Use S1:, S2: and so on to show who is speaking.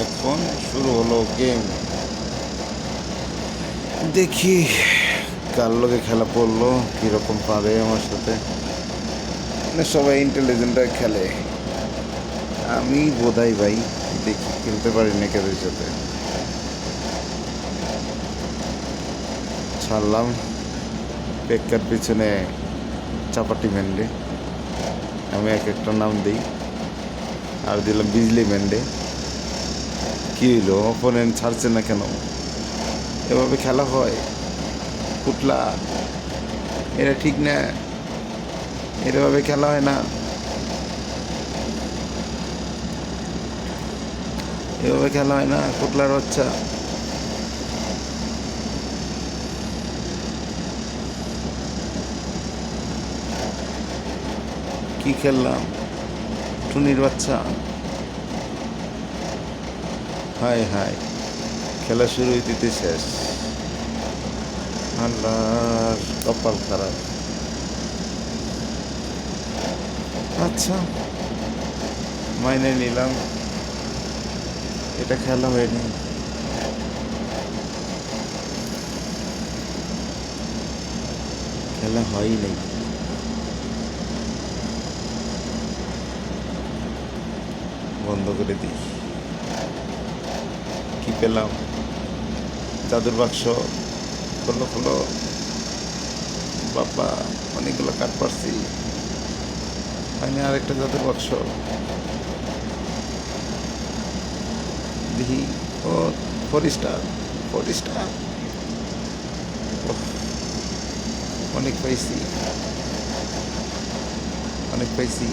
S1: এখন শুরু হলো গেম। দেখি কার লগে খেলা পড়লো, কীরকম পারে আমার সাথে। মানে সবাই ইন্টেলিজেন্টরা খেলে, আমি বোধাই ভাই দেখি খেলতে পারি না কেদের সাথে। ছাড়লাম পেক্কার পিছনে চাপাটি ম্যান্ডে, আমি এক একটা নাম দিই। আর দিলাম বিজলি ম্যান্ডে। কী হইলো, অপোনেন্ট ছাড়ছে না কেন? এভাবে খেলা হয়? কুটলা, এটা ঠিক না, এভাবে খেলা হয় না, এভাবে খেলা হয় না কুটলার বাচ্চা। কি খেললাম, টুনির বাচ্চা। হায় হায়, খেলা শুরু হইতে শেষ। আল্লাহর কপাল খারাপ। আচ্ছা, মাইনে নিলাম, এটা খেলা হয়নি। খেলা হয়ই নাই। বন্ধ করে দিই। কি পেলাম? জাদুর বাক্স। খোলো খোলো, বাবা অনেকগুলো কাঠ পারছি। হয়নি আরেকটা জাদুর বাক্স। দেখি, ও 4 স্টার, 4 স্টার। অনেক পাইছি, অনেক পাইছি।